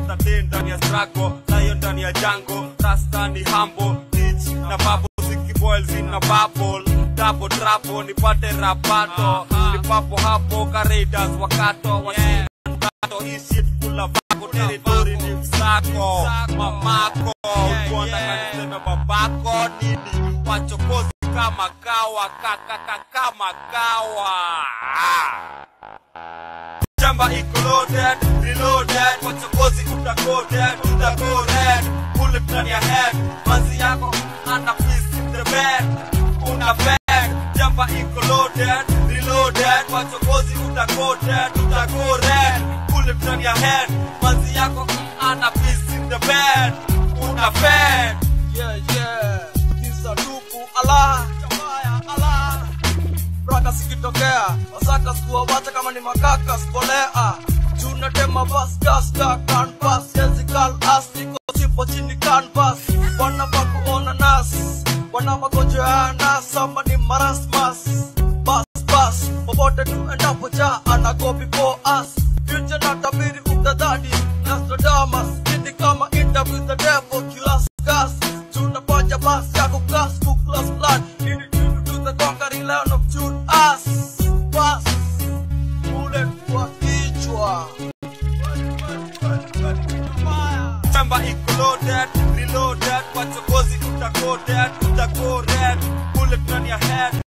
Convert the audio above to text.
entertain ndani ya struggle, lion ndani ya jungle, rasta ni humble, bitch na babo ziki boils in a bubble, double trouble nipate rapato, nipapo hapo karedas wakato, wasiato hii shit kula vako, territory ni msako, mamako, utuanda kaniseme babako, nini, wachokozi kama kawa, kama kawa. Jamba iko loaded, reloaded, wachokozi utago red, bullet ndani ya head, manzi yako ana piece in the bed, una bed. Jamba iko loaded, reloaded, wachokozi utago red, bullet ndani ya head, manzi yako ana piece in the bed, una bed. Yeah, kisa tupu ala, ala. Braka sikitokea, wasaka skuwa wacha kama ni makaka spolea. Junatema bas, canvas, physical ass, niko sipo chini canvas. Wana kuona nas, wana magonjwa ya nas, sama ni marasmas. Bas, popote tuendapo ja, anago before us. Future na tabiri utadhani, Nostradamus. Kidi kama interview with the devil, killers gas. Tunafanya bas ya kukas, kuklas plan. The conquering land of June ass, pass, bullet kwa kichwa. Jamba iko loaded, reloaded, wachokozi utago red, bullet ndani ya head.